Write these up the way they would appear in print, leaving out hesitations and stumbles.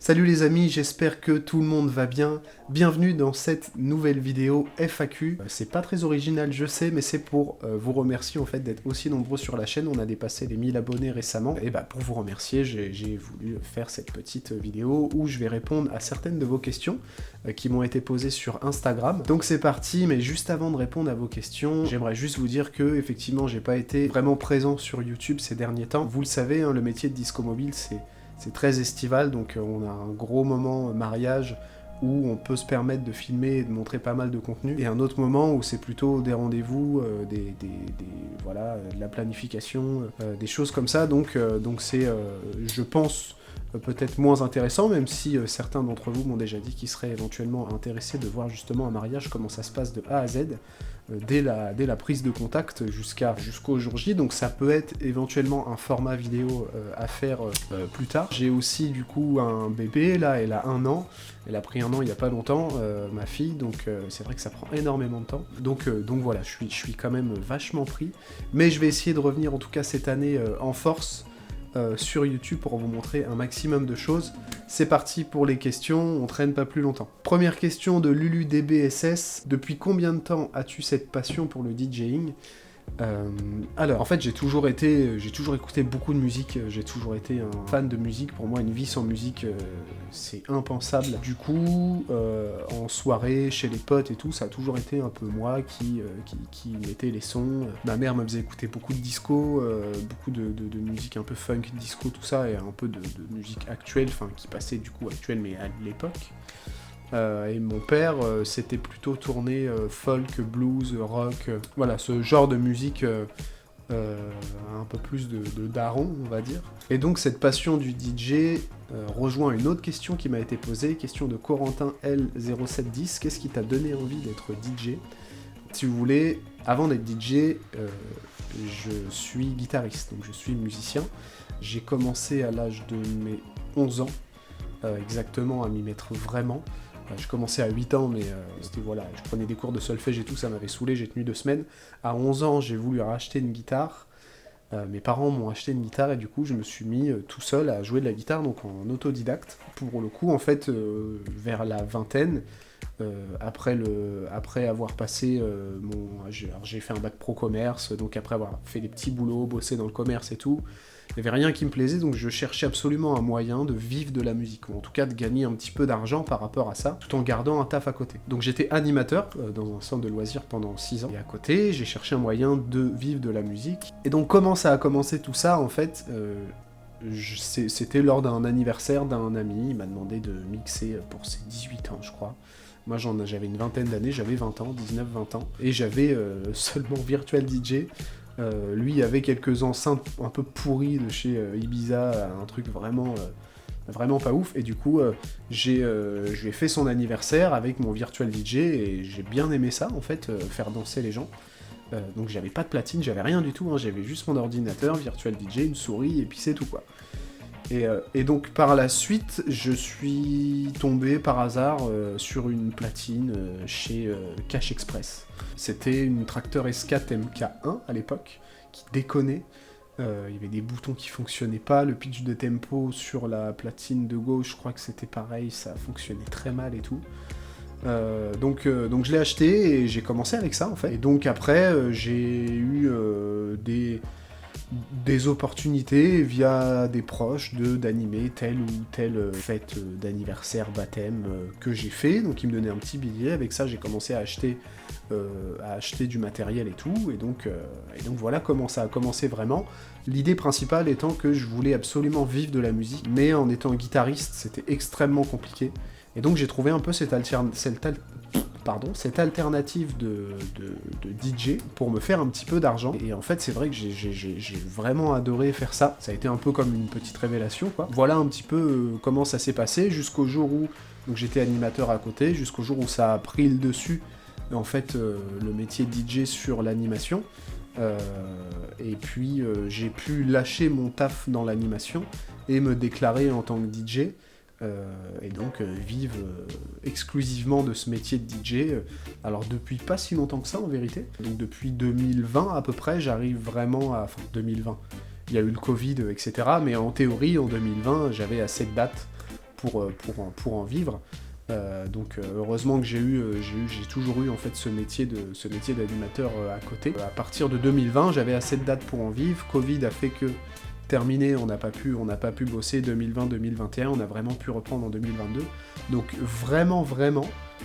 Salut les amis, j'espère que tout le monde va bien. Bienvenue dans cette nouvelle vidéo FAQ. C'est pas très original, je sais, mais c'est pour vous remercier en fait d'être aussi nombreux sur la chaîne. On a dépassé les 1000 abonnés récemment. Et bah pour vous remercier, j'ai voulu faire cette petite vidéo où je vais répondre à certaines de vos questions qui m'ont été posées sur Instagram. Donc c'est parti, mais juste avant de répondre à vos questions, j'aimerais juste vous dire que effectivement j'ai pas été vraiment présent sur YouTube ces derniers temps. Vous le savez, hein, le métier de disco mobile c'est très estival, donc on a un gros moment mariage où on peut se permettre de filmer et de montrer pas mal de contenu, et un autre moment où c'est plutôt des rendez-vous, voilà, de la planification, des choses comme ça, donc c'est, je pense, peut-être moins intéressant, même si certains d'entre vous m'ont déjà dit qu'ils seraient éventuellement intéressés de voir justement un mariage, comment ça se passe de A à Z, dès la prise de contact jusqu'au jour J, donc ça peut être éventuellement un format vidéo à faire plus tard. J'ai aussi du coup un bébé, là elle a 1 an, elle a pris 1 an il n'y a pas longtemps, ma fille, donc c'est vrai que ça prend énormément de temps, donc voilà, je suis quand même vachement pris, mais je vais essayer de revenir en tout cas cette année en force, sur YouTube pour vous montrer un maximum de choses. C'est parti pour les questions, on traîne pas plus longtemps. Première question de LuluDBSS. Depuis combien de temps as-tu cette passion pour le DJing ? Alors, en fait, j'ai toujours écouté beaucoup de musique, j'ai toujours été un fan de musique. Pour moi, une vie sans musique, c'est impensable. Du coup, en soirée, chez les potes et tout, ça a toujours été un peu moi qui mettais les sons. Ma mère me faisait écouter beaucoup de disco, beaucoup de musique un peu funk, disco, tout ça, et un peu de musique actuelle, enfin, qui passait du coup actuelle, mais à l'époque. Et mon père, c'était plutôt tourné folk, blues, rock, voilà, ce genre de musique un peu plus de daron, on va dire. Et donc cette passion du DJ rejoint une autre question qui m'a été posée, question de Corentin L0710, qu'est-ce qui t'a donné envie d'être DJ ? Si vous voulez, avant d'être DJ, je suis guitariste, donc je suis musicien. J'ai commencé à l'âge de mes 11 ans, exactement, à m'y mettre vraiment. Je commençais à 8 ans, mais c'était voilà, je prenais des cours de solfège et tout, ça m'avait saoulé, j'ai tenu 2 semaines. À 11 ans, j'ai voulu racheter une guitare. Mes parents m'ont acheté une guitare et du coup, je me suis mis tout seul à jouer de la guitare, donc en autodidacte. Pour le coup, en fait, vers la vingtaine, après avoir passé j'ai fait un bac pro commerce, donc après avoir fait des petits boulots, bossé dans le commerce et tout, il n'y avait rien qui me plaisait, donc je cherchais absolument un moyen de vivre de la musique, ou en tout cas de gagner un petit peu d'argent par rapport à ça, tout en gardant un taf à côté. Donc j'étais animateur dans un centre de loisirs pendant 6 ans, et à côté, j'ai cherché un moyen de vivre de la musique. Et donc comment ça a commencé tout ça, en fait, c'était lors d'un anniversaire d'un ami, il m'a demandé de mixer pour ses 18 ans, je crois. Moi j'avais une vingtaine d'années, j'avais 20 ans, 19-20 ans, et j'avais seulement Virtual DJ. Lui avait quelques enceintes un peu pourries de chez Ibiza, un truc vraiment pas ouf, et du coup je lui ai fait son anniversaire avec mon Virtual DJ, et j'ai bien aimé ça en fait, faire danser les gens. Donc j'avais pas de platine, j'avais rien du tout, hein, j'avais juste mon ordinateur, Virtual DJ, une souris, et puis c'est tout quoi. Et donc par la suite, je suis tombé par hasard sur une platine chez Cash Express. C'était une Traktor S4 MK1 à l'époque, qui déconnait. Il y avait des boutons qui fonctionnaient pas, le pitch de tempo sur la platine de gauche, je crois que c'était pareil, ça fonctionnait très mal et tout. Donc je l'ai acheté et j'ai commencé avec ça en fait. Et donc après, j'ai eu des opportunités via des proches d'animer telle ou telle fête d'anniversaire, baptême que j'ai fait, donc ils me donnaient un petit billet, avec ça j'ai commencé à acheter du matériel et tout, et donc voilà comment ça a commencé vraiment. L'idée principale étant que je voulais absolument vivre de la musique, mais en étant guitariste c'était extrêmement compliqué, et donc j'ai trouvé un peu cette alternative de DJ pour me faire un petit peu d'argent. Et en fait, c'est vrai que j'ai vraiment adoré faire ça. Ça a été un peu comme une petite révélation, quoi. Voilà un petit peu comment ça s'est passé, jusqu'au jour où donc j'étais animateur à côté, jusqu'au jour où ça a pris le dessus, en fait, le métier de DJ sur l'animation. Et puis, j'ai pu lâcher mon taf dans l'animation et me déclarer en tant que DJ. Et donc vivent exclusivement de ce métier de DJ, alors depuis pas si longtemps que ça en vérité, donc depuis 2020 à peu près, j'arrive vraiment à... Enfin 2020, il y a eu le Covid, etc., mais en théorie en 2020 j'avais assez de dates pour en vivre. Donc heureusement que j'ai toujours eu en fait ce métier d'animateur à côté. À partir de 2020, j'avais assez de dates pour en vivre. Covid a fait que terminé, on n'a pas pu bosser 2020-2021, on a vraiment pu reprendre en 2022. Donc vraiment,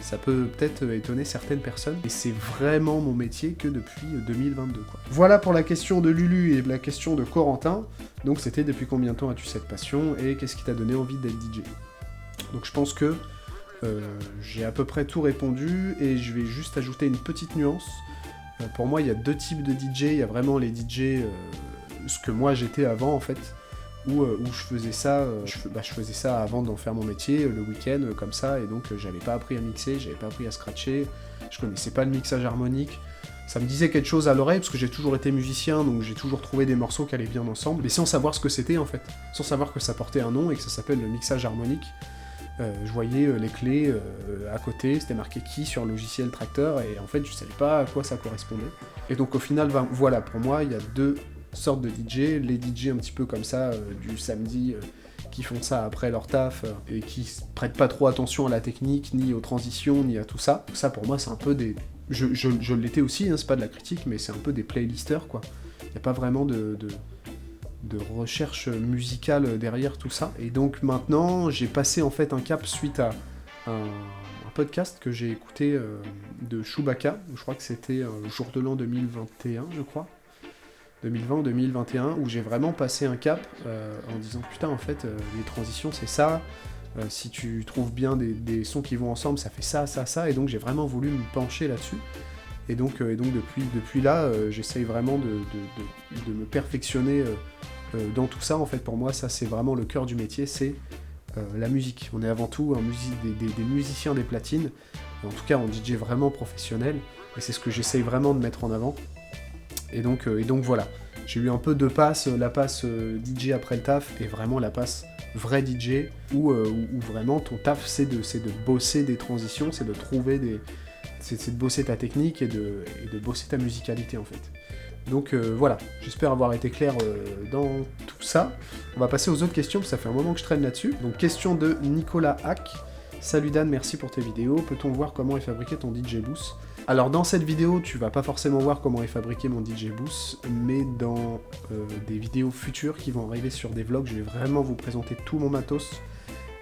ça peut peut-être étonner certaines personnes, et c'est vraiment mon métier que depuis 2022, quoi. Voilà pour la question de Lulu et la question de Corentin. Donc c'était depuis combien de temps as-tu cette passion, et qu'est-ce qui t'a donné envie d'être DJ? Donc je pense que j'ai à peu près tout répondu, et je vais juste ajouter une petite nuance. Pour moi, il y a deux types de DJ. Il y a vraiment les DJ, ce que moi j'étais avant en fait, où je faisais ça, je faisais ça avant d'en faire mon métier, le week-end, comme ça, et donc j'avais pas appris à mixer, j'avais pas appris à scratcher, je connaissais pas le mixage harmonique. Ça me disait quelque chose à l'oreille, parce que j'ai toujours été musicien, donc j'ai toujours trouvé des morceaux qui allaient bien ensemble, mais sans savoir ce que c'était en fait, sans savoir que ça portait un nom et que ça s'appelle le mixage harmonique. Je voyais les clés à côté, c'était marqué Key sur le logiciel Tracteur, et en fait je savais pas à quoi ça correspondait. Et donc au final, voilà, pour moi, il y a deux sortes de DJ, les DJ un petit peu comme ça, du samedi, qui font ça après leur taf, et qui prêtent pas trop attention à la technique, ni aux transitions, ni à tout ça. Ça pour moi c'est un peu des... Je l'étais aussi, hein, c'est pas de la critique, mais c'est un peu des playlisters, quoi. Il n'y a pas vraiment de recherche musicale derrière tout ça. Et donc maintenant, j'ai passé en fait un cap suite à un podcast que j'ai écouté de Chewbacca, je crois que c'était le jour de l'an 2021, je crois. 2020 ou 2021, où j'ai vraiment passé un cap en disant putain, en fait, les transitions c'est ça, si tu trouves bien des sons qui vont ensemble, ça fait ça, ça, ça, et donc j'ai vraiment voulu me pencher là-dessus. Et donc depuis là, j'essaye vraiment de me perfectionner dans tout ça. En fait, pour moi, ça c'est vraiment le cœur du métier, c'est la musique. On est avant tout des musiciens des platines, en tout cas en DJ vraiment professionnel, et c'est ce que j'essaye vraiment de mettre en avant. Et donc voilà, j'ai eu un peu deux passes, la passe DJ après le taf, et vraiment la passe vrai DJ, où vraiment ton taf c'est de bosser des transitions, c'est de trouver c'est de bosser ta technique et de bosser ta musicalité en fait. Donc voilà, j'espère avoir été clair dans tout ça. On va passer aux autres questions, parce que ça fait un moment que je traîne là-dessus. Donc question de Nicolas Hack. Salut Dan, merci pour tes vidéos. Peut-on voir comment est fabriqué ton DJ Booth? Alors dans cette vidéo, tu vas pas forcément voir comment est fabriqué mon DJ Booth, mais dans des vidéos futures qui vont arriver sur des vlogs, je vais vraiment vous présenter tout mon matos.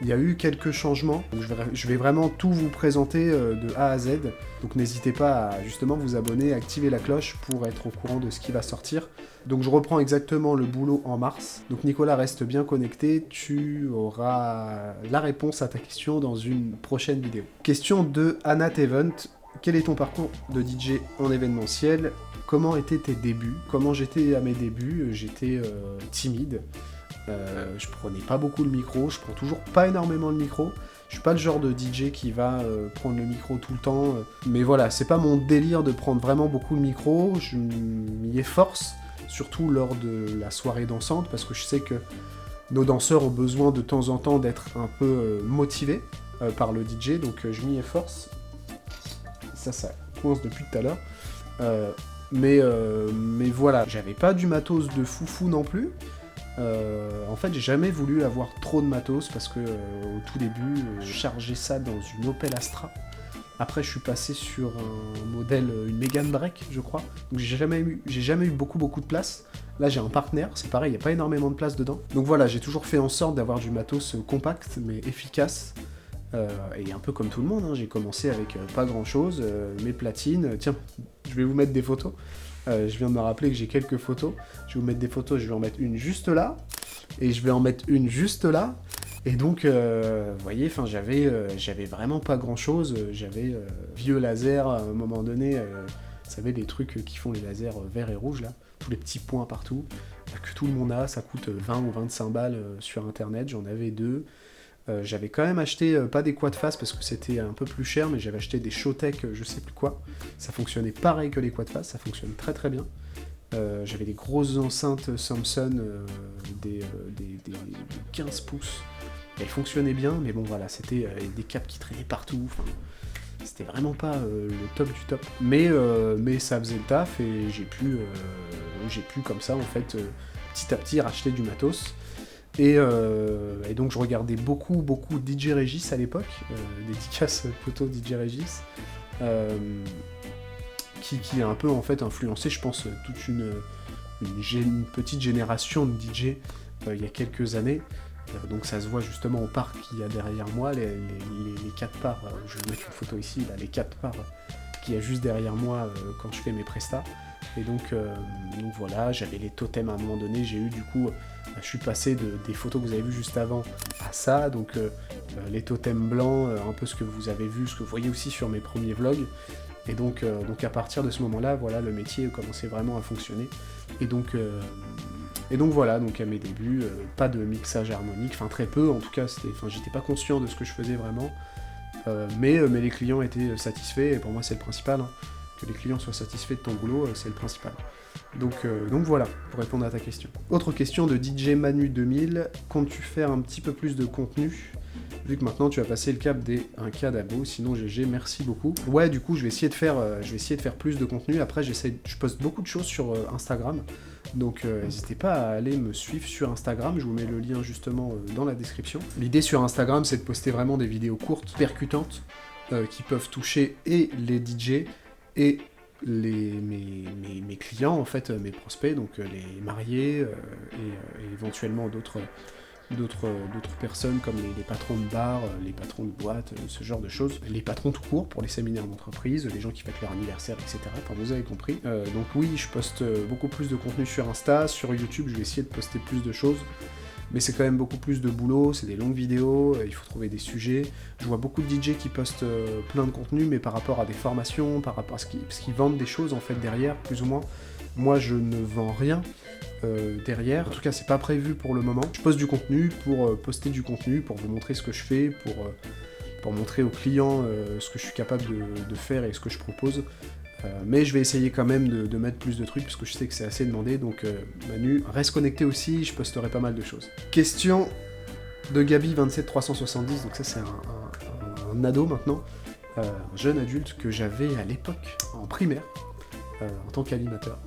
Il y a eu quelques changements, donc je vais vraiment tout vous présenter de A à Z, donc n'hésitez pas à justement vous abonner, activer la cloche pour être au courant de ce qui va sortir. Donc je reprends exactement le boulot en mars, donc Nicolas reste bien connecté, tu auras la réponse à ta question dans une prochaine vidéo. Question de Anat Event, quel est ton parcours de DJ en événementiel? Comment étaient tes débuts? Comment j'étais à mes débuts? J'étais timide. Je prenais pas beaucoup le micro, je prends toujours pas énormément le micro. Je suis pas le genre de DJ qui va prendre le micro tout le temps. Mais voilà, c'est pas mon délire de prendre vraiment beaucoup le micro. Je m'y efforce, surtout lors de la soirée dansante, parce que je sais que nos danseurs ont besoin de temps en temps d'être un peu motivés par le DJ, donc je m'y efforce. Ça coince depuis tout à l'heure. Mais voilà, j'avais pas du matos de foufou non plus. En fait, j'ai jamais voulu avoir trop de matos parce que au tout début, je chargeais ça dans une Opel Astra. Après, je suis passé sur un modèle, une Megane Break, je crois. Donc j'ai jamais eu beaucoup de place. Là, j'ai un partenaire, c'est pareil, il n'y a pas énormément de place dedans. Donc voilà, j'ai toujours fait en sorte d'avoir du matos compact mais efficace. Et un peu comme tout le monde, hein, j'ai commencé avec pas grand chose, mes platines. Tiens, je vais vous mettre des photos. Je viens de me rappeler que j'ai quelques photos. Je vais vous mettre des photos, je vais en mettre une juste là, et je vais en mettre une juste là. Et donc, vous voyez, j'avais vraiment pas grand chose. J'avais vieux laser à un moment donné, vous savez, les trucs qui font les lasers verts et rouges là, tous les petits points partout, que tout le monde a, ça coûte 20 ou 25 balles sur internet, j'en avais deux. J'avais quand même acheté, pas des quad face parce que c'était un peu plus cher, mais j'avais acheté des Showtek, je sais plus quoi. Ça fonctionnait pareil que les quad face, ça fonctionne très très bien. J'avais des grosses enceintes Samsung, des 15 pouces. Elles fonctionnaient bien, mais bon voilà, c'était des câbles qui traînaient partout. Enfin, c'était vraiment pas le top du top. Mais ça faisait le taf et j'ai pu comme ça en fait petit à petit racheter du matos. Et donc je regardais beaucoup DJ Régis à l'époque, dédicace poteau DJ Régis, qui a un peu en fait influencé, je pense, toute une petite génération de DJ il y a quelques années. Donc ça se voit justement au parc qu'il y a derrière moi, les 4 parts, je vais mettre une photo ici, là, les 4 parts qu'il y a juste derrière moi quand je fais mes prestats. Et donc voilà, j'avais les totems à un moment donné, j'ai eu du coup, je suis passé des photos que vous avez vues juste avant à ça, donc les totems blancs, un peu ce que vous avez vu, ce que vous voyez aussi sur mes premiers vlogs. Et donc à partir de ce moment-là, voilà, le métier commençait vraiment à fonctionner. Et donc voilà, donc à mes débuts, pas de mixage harmonique, enfin très peu, en tout cas, j'étais pas conscient de ce que je faisais vraiment, mais les clients étaient satisfaits, et pour moi c'est le principal, hein. Que les clients soient satisfaits de ton boulot, c'est le principal. Donc voilà, pour répondre à ta question. Autre question de DJ Manu 2000, comptes-tu faire un petit peu plus de contenu, vu que maintenant tu as passé le cap des 1K d'abos, sinon GG, merci beaucoup. Ouais, du coup, je vais essayer de faire plus de contenu. Après, je poste beaucoup de choses sur Instagram, donc n'hésitez pas à aller me suivre sur Instagram, je vous mets le lien justement dans la description. L'idée sur Instagram, c'est de poster vraiment des vidéos courtes, percutantes, qui peuvent toucher et les DJ, et mes clients, en fait, mes prospects, donc les mariés, et éventuellement d'autres personnes comme les patrons de bar, les patrons de boîte, ce genre de choses, les patrons tout court pour les séminaires d'entreprise, les gens qui fêtent leur anniversaire, etc. Enfin, vous avez compris. Donc oui, je poste beaucoup plus de contenu sur Insta, sur YouTube, je vais essayer de poster plus de choses, mais c'est quand même beaucoup plus de boulot, c'est des longues vidéos, il faut trouver des sujets. Je vois beaucoup de DJ qui postent plein de contenu, mais par rapport à des formations, par rapport à parce qu'ils vendent des choses en fait derrière, plus ou moins. Moi, je ne vends rien derrière. En tout cas, c'est pas prévu pour le moment. Je poste du contenu pour poster du contenu, pour vous montrer ce que je fais, pour montrer aux clients ce que je suis capable de faire et ce que je propose. Mais je vais essayer quand même de mettre plus de trucs, parce que je sais que c'est assez demandé, donc Manu, reste connecté aussi, je posterai pas mal de choses. Question de Gabi27370, donc ça c'est un ado maintenant, un jeune adulte que j'avais à l'époque en primaire, en tant qu'animateur,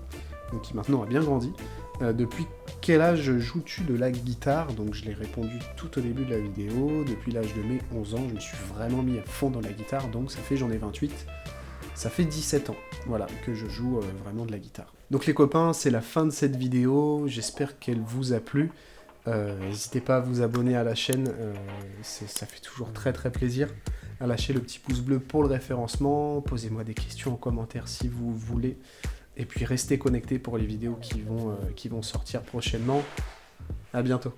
donc qui maintenant a bien grandi. Depuis quel âge joues-tu de la guitare? Donc je l'ai répondu tout au début de la vidéo, depuis l'âge de mes 11 ans, je me suis vraiment mis à fond dans la guitare, donc ça fait, j'en ai 28, ça fait 17 ans, voilà, que je joue vraiment de la guitare. Donc les copains, c'est la fin de cette vidéo, j'espère qu'elle vous a plu. N'hésitez pas à vous abonner à la chaîne, ça fait toujours très plaisir. À lâcher le petit pouce bleu pour le référencement, posez-moi des questions en commentaire si vous voulez. Et puis restez connectés pour les vidéos qui vont sortir prochainement. À bientôt.